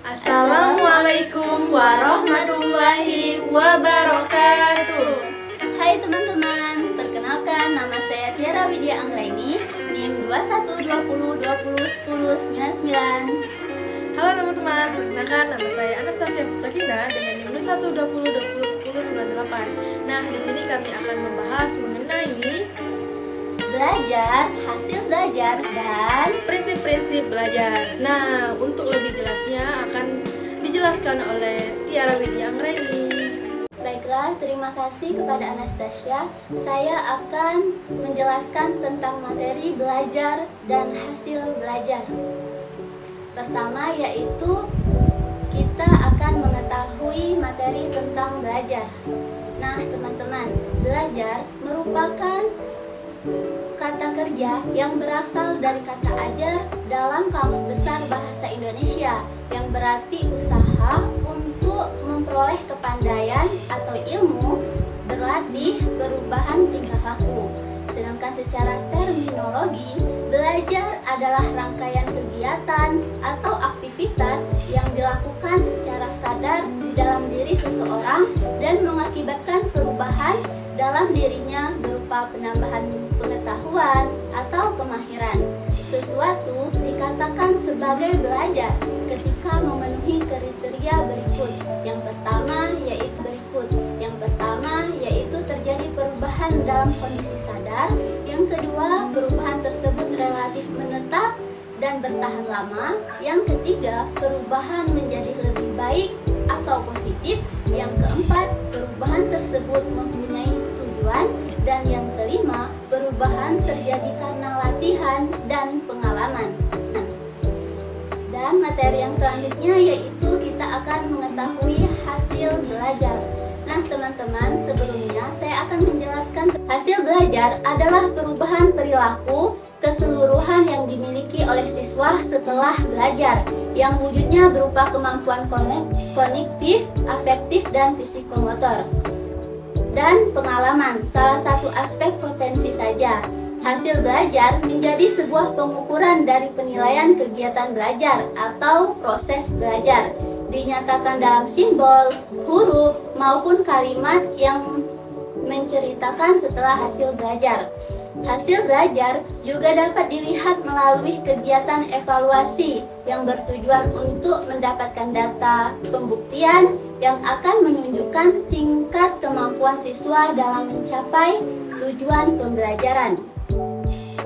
Assalamualaikum warahmatullahi wabarakatuh. Hai teman-teman, perkenalkan nama saya Tiara Widya Anggraini, NIM 2120201099. Halo teman-teman, perkenalkan nama saya Anastasia Pusakina dengan NIM 2120201098. Nah, di sini kami akan membahas mengenai Belajar, hasil belajar, dan prinsip-prinsip belajar. Nah, untuk lebih jelasnya akan dijelaskan oleh Tiara Widya Anggraini. baiklah, terima kasih kepada Anastasia. Saya akan menjelaskan tentang materi belajar dan hasil belajar. Pertama yaitu kita akan mengetahui materi tentang belajar. Nah teman-teman, belajar merupakan kata kerja yang berasal dari kata ajar dalam Kamus Besar Bahasa Indonesia, yang berarti usaha untuk memperoleh kepandaian atau ilmu, berlatih, perubahan tingkah laku. Sedangkan secara terminologi, belajar adalah rangkaian kegiatan atau aktivitas yang dilakukan secara sadar di dalam diri seseorang dan mengakibatkan perubahan dalam dirinya berupa penambahan pengetahuan atau kemahiran. Sesuatu dikatakan sebagai belajar ketika memenuhi kriteria berikut. Yang pertama yaitu terjadi perubahan dalam kondisi sadar. Yang kedua, perubahan tersebut relatif menetap dan bertahan lama. Yang ketiga, perubahan menjadi lebih baik atau positif. Yang keempat, perubahan tersebut mempunyai tujuan. Dan yang kelima, perubahan terjadi karena latihan dan pengalaman. Dan materi yang selanjutnya yaitu kita akan mengetahui hasil belajar. Nah teman-teman, sebelumnya saya akan menjelaskan hasil belajar adalah perubahan perilaku keseluruhan yang dimiliki oleh siswa setelah belajar, yang wujudnya berupa kemampuan kognitif, afektif, dan psikomotor. Dan pengalaman, salah satu aspek potensi saja. Hasil belajar menjadi sebuah pengukuran dari penilaian kegiatan belajar atau proses belajar, dinyatakan dalam simbol, huruf, maupun kalimat yang menceritakan setelah hasil belajar. Hasil belajar juga dapat dilihat melalui kegiatan evaluasi yang bertujuan untuk mendapatkan data pembuktian yang akan menunjukkan tingkat kemampuan siswa dalam mencapai tujuan pembelajaran.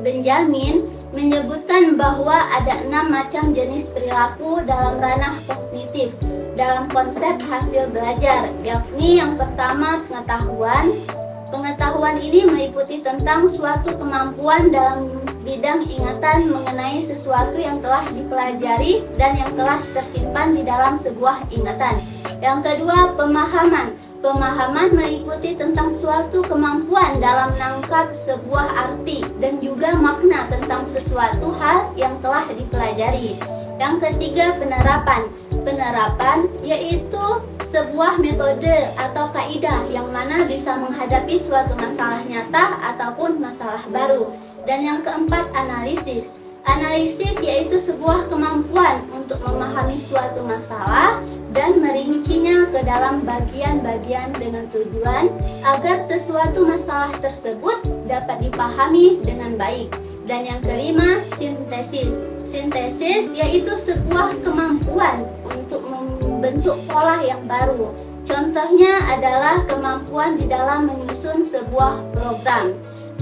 Benjamin menyebutkan bahwa ada 6 macam jenis perilaku dalam ranah kognitif dalam konsep hasil belajar, yakni yang pertama pengetahuan. Pengetahuan ini meliputi tentang suatu kemampuan dalam bidang ingatan mengenai sesuatu yang telah dipelajari dan yang telah tersimpan di dalam sebuah ingatan. Yang kedua, pemahaman. Pemahaman meliputi tentang suatu kemampuan dalam menangkap sebuah arti dan juga makna tentang sesuatu hal yang telah dipelajari. Yang ketiga, penerapan. Penerapan yaitu sebuah metode atau kaidah yang mana bisa menghadapi suatu masalah nyata ataupun masalah baru. Dan yang keempat, analisis. Analisis yaitu sebuah kemampuan untuk memahami suatu masalah dan merincinya ke dalam bagian-bagian dengan tujuan agar sesuatu masalah tersebut dapat dipahami dengan baik. Dan yang kelima, sintesis. Sintesis yaitu sebuah kemampuan untuk membentuk pola yang baru. Contohnya adalah kemampuan di dalam menyusun sebuah program.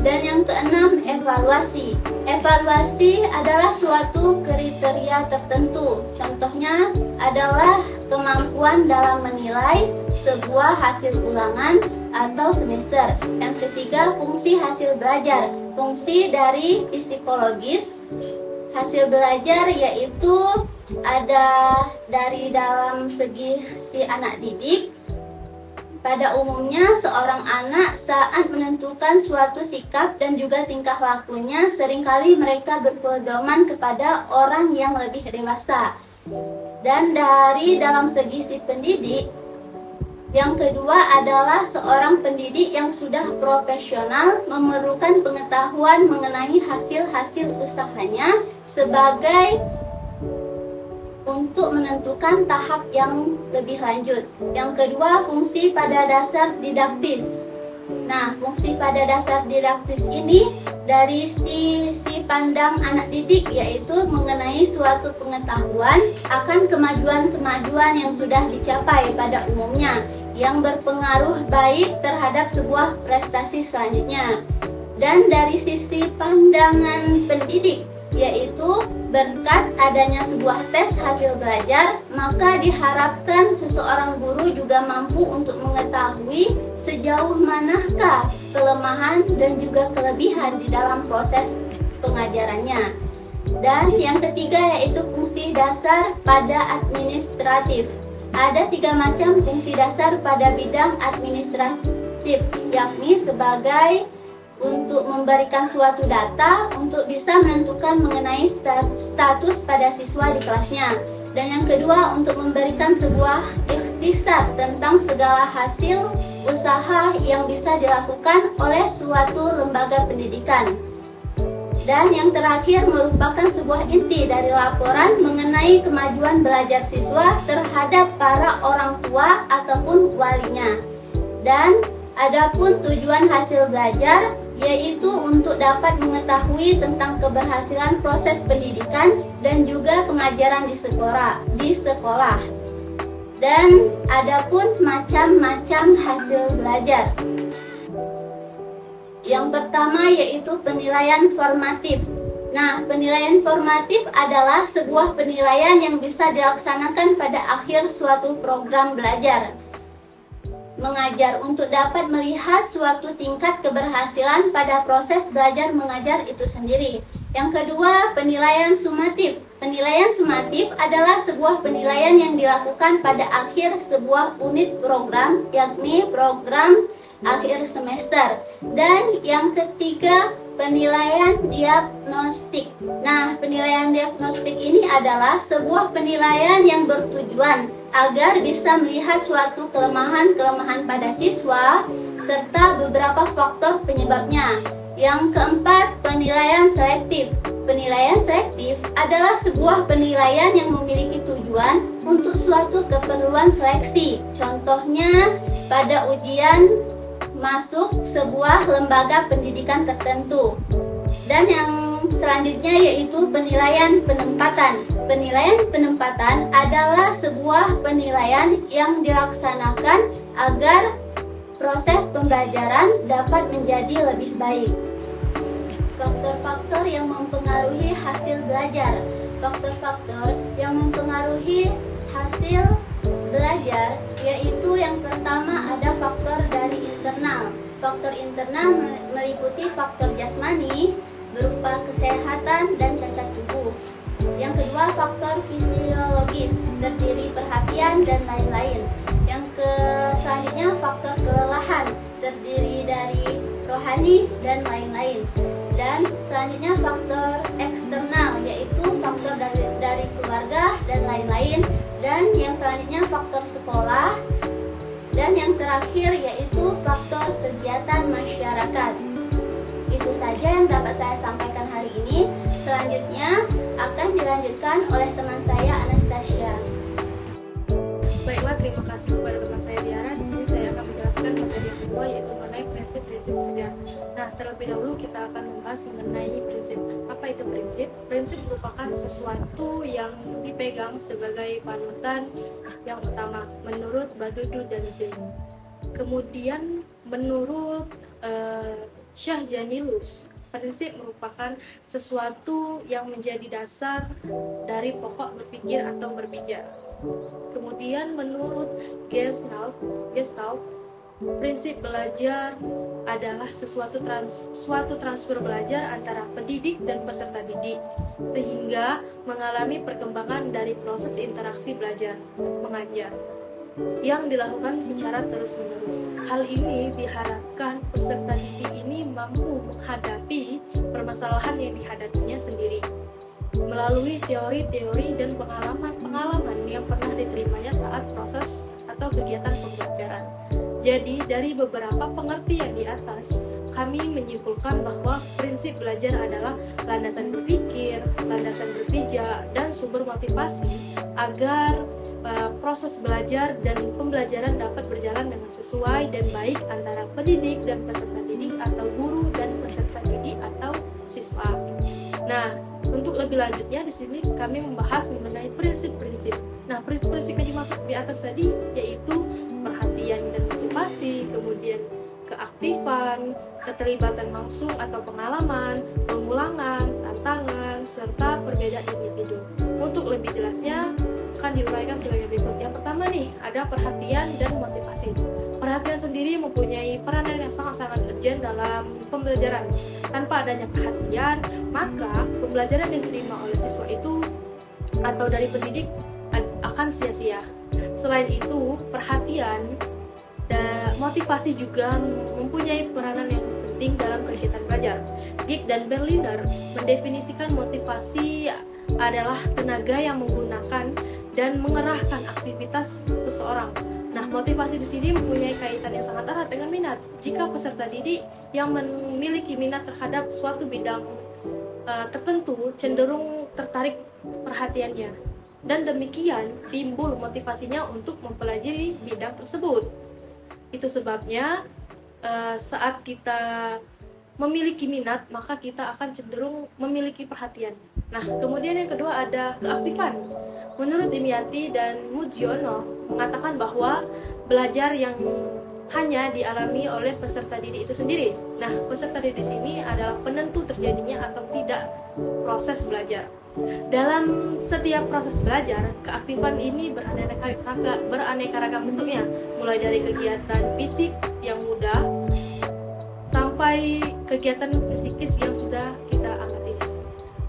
Dan yang keenam, evaluasi. Evaluasi adalah suatu kriteria tertentu. Contohnya adalah kemampuan dalam menilai sebuah hasil ulangan atau semester. Yang ketiga, fungsi hasil belajar. Fungsi dari psikologis hasil belajar yaitu ada dari dalam segi si anak didik. Pada umumnya, seorang anak saat menentukan suatu sikap dan juga tingkah lakunya, seringkali mereka berpedoman kepada orang yang lebih dewasa. Dan dari dalam segi si pendidik, yang kedua adalah seorang pendidik yang sudah profesional memerlukan pengetahuan mengenai hasil-hasil usahanya sebagai untuk menentukan tahap yang lebih lanjut. Yang kedua, fungsi pada dasar didaktis. Nah, fungsi pada dasar didaktis ini dari sisi pandang anak didik, yaitu mengenai suatu pengetahuan akan kemajuan-kemajuan yang sudah dicapai pada umumnya yang berpengaruh baik terhadap sebuah prestasi selanjutnya. Dan dari sisi pandangan pendidik, yaitu berkat adanya sebuah tes hasil belajar, maka diharapkan seseorang guru juga mampu untuk mengetahui sejauh manakah kelemahan dan juga kelebihan di dalam proses pengajarannya. Dan yang ketiga yaitu fungsi dasar pada administratif. Ada 3 macam fungsi dasar pada bidang administratif, yakni sebagai untuk memberikan suatu data untuk bisa menentukan mengenai status pada siswa di kelasnya. Dan yang kedua, untuk memberikan sebuah ikhtisar tentang segala hasil usaha yang bisa dilakukan oleh suatu lembaga pendidikan. Dan yang terakhir merupakan sebuah inti dari laporan mengenai kemajuan belajar siswa terhadap para orang tua ataupun walinya. Dan adapun tujuan hasil belajar yaitu untuk dapat mengetahui tentang keberhasilan proses pendidikan dan juga pengajaran di sekolah. Dan adapun macam-macam hasil belajar. Yang pertama yaitu penilaian formatif. Nah, penilaian formatif adalah sebuah penilaian yang bisa dilaksanakan pada akhir suatu program belajar mengajar untuk dapat melihat suatu tingkat keberhasilan pada proses belajar mengajar itu sendiri. Yang kedua, penilaian sumatif. Penilaian sumatif adalah sebuah penilaian yang dilakukan pada akhir sebuah unit program, yakni program akhir semester. Dan yang ketiga, penilaian diagnostik. Nah, penilaian diagnostik ini adalah sebuah penilaian yang bertujuan agar bisa melihat suatu kelemahan-kelemahan pada siswa serta beberapa faktor penyebabnya. Yang keempat, penilaian selektif. Penilaian selektif adalah sebuah penilaian yang memiliki tujuan untuk suatu keperluan seleksi. Contohnya pada ujian masuk sebuah lembaga pendidikan tertentu. Dan yang selanjutnya yaitu penilaian penempatan. Penilaian penempatan adalah sebuah penilaian yang dilaksanakan agar proses pembelajaran dapat menjadi lebih baik. Faktor-faktor yang mempengaruhi hasil belajar. Faktor-faktor yang mempengaruhi hasil belajar yaitu yang pertama ada faktor dari internal. Faktor internal meliputi faktor jasmani berupa kesehatan dan cacat tubuh. Yang kedua, faktor fisiologis terdiri perhatian dan lain-lain. Yang selanjutnya faktor kelelahan terdiri dari rohani dan lain-lain. Dan selanjutnya faktor eksternal yaitu faktor dari keluarga dan lain-lain. Dan yang selanjutnya faktor sekolah. Dan yang terakhir yaitu faktor kegiatan masyarakat. Itu saja yang dapat saya sampaikan hari ini. Selanjutnya akan dilanjutkan oleh teman saya Anastasia. Baiklah, terima kasih kepada teman saya Diara. Di sini saya akan menjelaskan materi yang kedua yaitu mengenai prinsip-prinsip belajar. Nah, terlebih dahulu kita akan membahas mengenai prinsip. Apa itu prinsip? Prinsip merupakan sesuatu yang dipegang sebagai panutan yang utama menurut Badudu dan Zinn. Kemudian menurut Syah Janilus, prinsip merupakan sesuatu yang menjadi dasar dari pokok berpikir atau berpijak. Kemudian menurut Gestalt, prinsip belajar adalah suatu transfer belajar antara pendidik dan peserta didik, sehingga mengalami perkembangan dari proses interaksi belajar mengajar yang dilakukan secara terus-menerus. Hal ini diharapkan peserta didik ini mampu menghadapi permasalahan yang dihadapinya sendiri melalui teori-teori dan pengalaman-pengalaman yang pernah diterimanya saat proses atau kegiatan pembelajaran. Jadi, dari beberapa pengertian di atas, kami menyimpulkan bahwa prinsip belajar adalah landasan berpikir, landasan berpijak, dan sumber motivasi agar proses belajar dan pembelajaran dapat berjalan dengan sesuai dan baik antara pendidik dan peserta didik atau guru dan peserta didik atau siswa. Nah, untuk lebih lanjutnya di sini kami membahas mengenai prinsip-prinsip. Nah, prinsip-prinsip yang dimaksud di atas tadi yaitu perhatian dan motivasi, kemudian keaktifan, keterlibatan langsung atau pengalaman, pengulangan, tantangan, serta perbedaan individu. Untuk lebih jelasnya akan diuraikan sebagai berikut. Yang pertama nih, ada perhatian dan motivasi. Perhatian sendiri mempunyai peranan yang sangat-sangat urgent dalam pembelajaran. Tanpa adanya perhatian, maka pembelajaran yang diterima oleh siswa itu atau dari pendidik akan sia-sia. Selain itu, perhatian dan motivasi juga mempunyai peranan yang penting dalam kegiatan belajar. Giek dan Berliner mendefinisikan motivasi adalah tenaga yang menggunakan dan mengerahkan aktivitas seseorang. Nah, motivasi di sini mempunyai kaitan yang sangat erat dengan minat. Jika peserta didik yang memiliki minat terhadap suatu bidang tertentu cenderung tertarik perhatiannya, dan demikian timbul motivasinya untuk mempelajari bidang tersebut. Itu sebabnya saat kita memiliki minat, maka kita akan cenderung memiliki perhatian. Nah, kemudian yang kedua ada keaktifan. Menurut Dimyati dan Mujiono mengatakan bahwa belajar yang hanya dialami oleh peserta didik itu sendiri. Nah, peserta didik di sini adalah penentu terjadinya atau tidak proses belajar. Dalam setiap proses belajar, keaktifan ini beraneka ragam bentuknya, mulai dari kegiatan fisik yang mudah sampai kegiatan psikis yang sudah kita amati.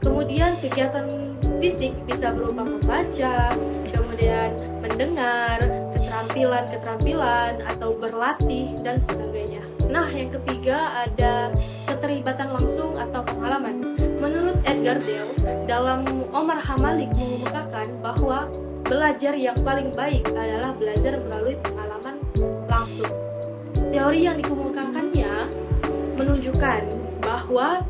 Kemudian kegiatan fisik bisa berupa membaca, kemudian mendengar, keterampilan atau berlatih dan sebagainya. Nah, yang ketiga ada keterlibatan langsung atau pengalaman. Menurut Edgar Dale, dalam Omar Hamalik mengemukakan bahwa belajar yang paling baik adalah belajar melalui pengalaman langsung. Teori yang dikemukakannya menunjukkan bahwa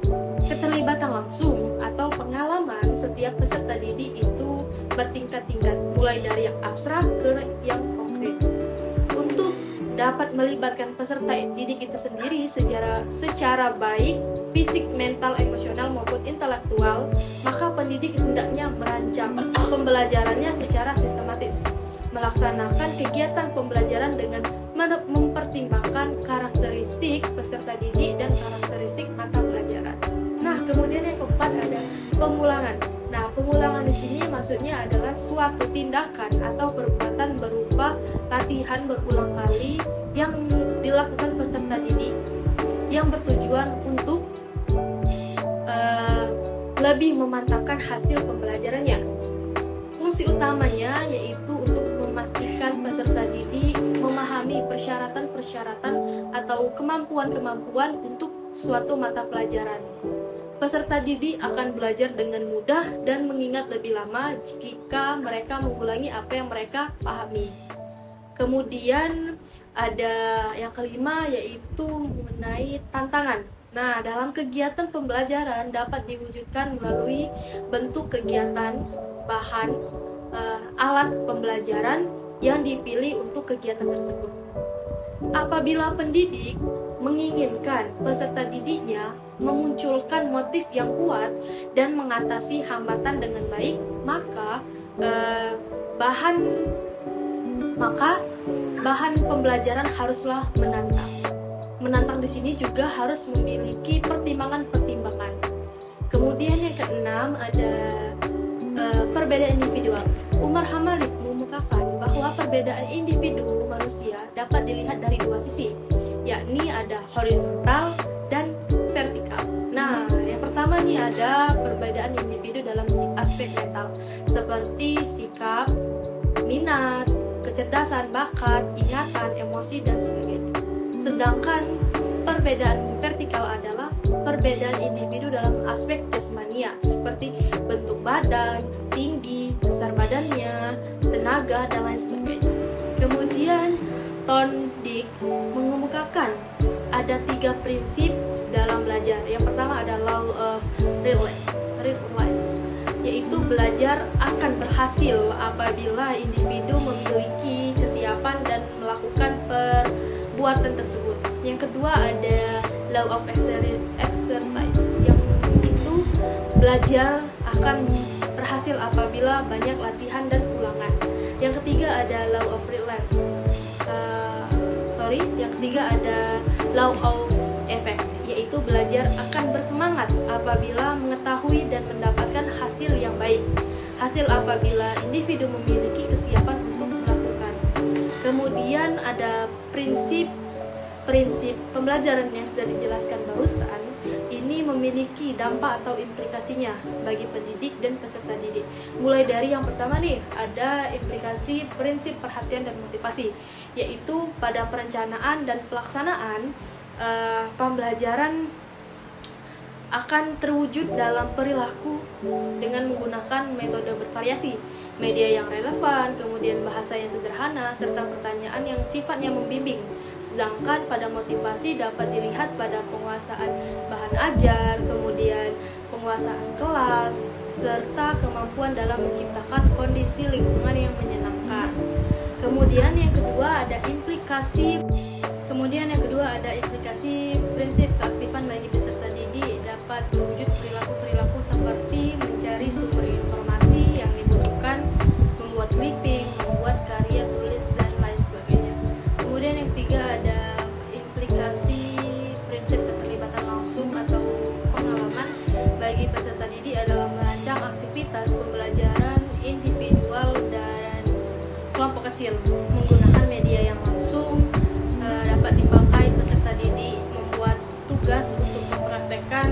keterlibatan langsung atau pengalaman setiap peserta didik itu bertingkat-tingkat, mulai dari yang abstrak ke yang konkret. Untuk dapat melibatkan peserta didik itu sendiri secara baik, fisik, mental, emosional maupun intelektual, maka pendidik hendaknya merancang pembelajarannya secara sistematis, melaksanakan kegiatan pembelajaran dengan mempertimbangkan karakteristik peserta didik dan karakteristik mata pelajaran. Nah, kemudian yang keempat ada pengulangan. Nah, pengulangan di sini maksudnya adalah suatu tindakan atau perbuatan berupa latihan berulang kali yang dilakukan peserta didik yang bertujuan untuk lebih memantapkan hasil pembelajarannya. Fungsi utamanya yaitu untuk memastikan peserta didik memahami persyaratan-persyaratan atau kemampuan-kemampuan untuk suatu mata pelajaran. Peserta didik akan belajar dengan mudah dan mengingat lebih lama jika mereka mengulangi apa yang mereka pahami. Kemudian ada yang kelima yaitu mengenai tantangan. Nah, dalam kegiatan pembelajaran dapat diwujudkan melalui bentuk kegiatan, bahan, alat pembelajaran yang dipilih untuk kegiatan tersebut. Apabila pendidik menginginkan peserta didiknya memunculkan motif yang kuat dan mengatasi hambatan dengan baik, maka bahan pembelajaran haruslah menantang. Menantang di sini juga harus memiliki pertimbangan-pertimbangan. Kemudian yang keenam ada perbedaan individual. Umar Hamalik mengemukakan bahwa perbedaan individu manusia dapat dilihat dari dua sisi, yakni ada horizontal dan vertikal. Nah, yang pertama nih ada perbedaan individu dalam aspek mental, seperti sikap, minat, kecerdasan, bakat, ingatan, emosi, dan sebagainya. Sedangkan perbedaan vertikal adalah perbedaan individu dalam aspek jasmania, seperti bentuk badan, tinggi, besar badannya, tenaga, dan lain sebagainya. Kemudian Kemendikbud mengemukakan ada 3 prinsip dalam belajar. Yang pertama ada law of relevance, yaitu belajar akan berhasil apabila individu memiliki kesiapan dan melakukan perbuatan tersebut. Yang kedua ada law of exercise, yang itu belajar akan berhasil apabila banyak latihan dan ulangan. Yang ketiga ada law of relevance. Yang ketiga ada law of effect, yaitu belajar akan bersemangat apabila mengetahui dan mendapatkan hasil yang baik. Hasil apabila individu memiliki kesiapan untuk melakukan. Kemudian ada prinsip pembelajaran yang sudah dijelaskan barusan. Ini memiliki dampak atau implikasinya bagi pendidik dan peserta didik. Mulai dari yang pertama nih, ada implikasi prinsip perhatian dan motivasi, yaitu pada perencanaan dan pelaksanaan pembelajaran akan terwujud dalam perilaku dengan menggunakan metode bervariasi, media yang relevan, kemudian bahasa yang sederhana, serta pertanyaan yang sifatnya membimbing. Sedangkan pada motivasi dapat dilihat pada penguasaan bahan ajar, kemudian penguasaan kelas, serta kemampuan dalam menciptakan kondisi lingkungan yang menyenangkan. Kemudian yang kedua ada implikasi prinsip keaktifan bagi peserta didik dapat mewujud perilaku seperti mencari sumber informasi yang dibutuhkan, membuat clipping, membuat karya tulis, dan lain sebagainya. Kemudian yang ketiga ada implikasi prinsip keterlibatan langsung atau pengalaman bagi peserta didik adalah merancang aktivitas pembelajaran individual dan kelompok kecil menggunakan media yang langsung. Dapat dipakai peserta didik membuat tugas untuk mempraktekkan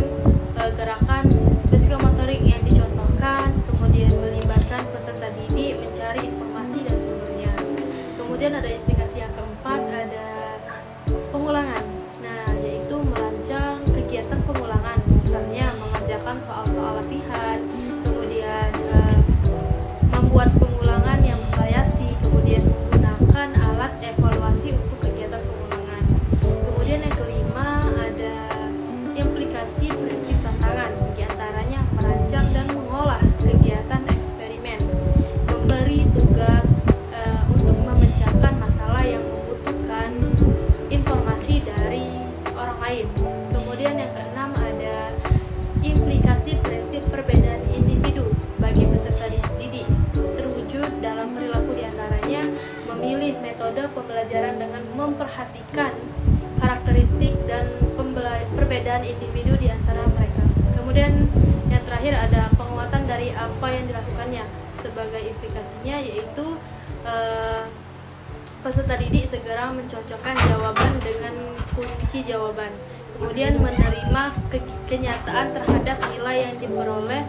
gerakan psikomotorik yang dicontohkan, kemudian melibatkan peserta didik mencari informasi dan sumbernya. Kemudian ada implikasi yang keempat, ada pengulangan. Nah, yaitu merancang kegiatan pengulangan, misalnya mengerjakan soal-soal latihan, kemudian membuat pengulangan yang bervariasi, kemudian menggunakan alat evaluasi untuk kegiatan pengulangan. Kemudian yang kelima ada implikasi prinsip tantangan, diantaranya merancang dan mengolah kegiatan eksperimen, memberi tugas untuk memecahkan masalah yang membutuhkan informasi dari orang lain. Kemudian yang keenam ada implikasi prinsip perbedaan individu bagi peserta didik, terwujud dalam perilaku diantaranya memilih metode pembelajaran dengan memperhatikan karakteristik dan perbedaan individu di antara mereka. Kemudian yang terakhir ada penguatan dari apa yang dilakukannya. Sebagai implikasinya yaitu peserta didik segera mencocokkan jawaban dengan kunci jawaban. Kemudian menerima kenyataan terhadap nilai yang diperoleh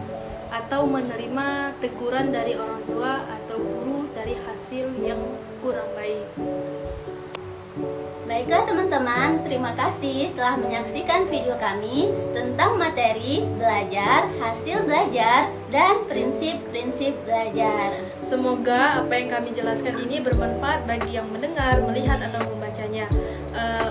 atau menerima teguran dari orang tua atau guru dari hasil yang kurang baik. Baiklah teman-teman, terima kasih telah menyaksikan video kami tentang materi belajar, hasil belajar, dan prinsip-prinsip belajar. Semoga apa yang kami jelaskan ini bermanfaat bagi yang mendengar, melihat, atau membacanya.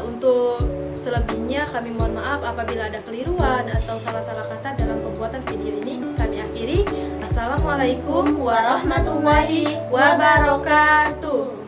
Untuk selebihnya kami mohon maaf apabila ada keliruan atau salah-salah kata dalam pembuatan video ini. Kami akhiri. Assalamualaikum warahmatullahi wabarakatuh.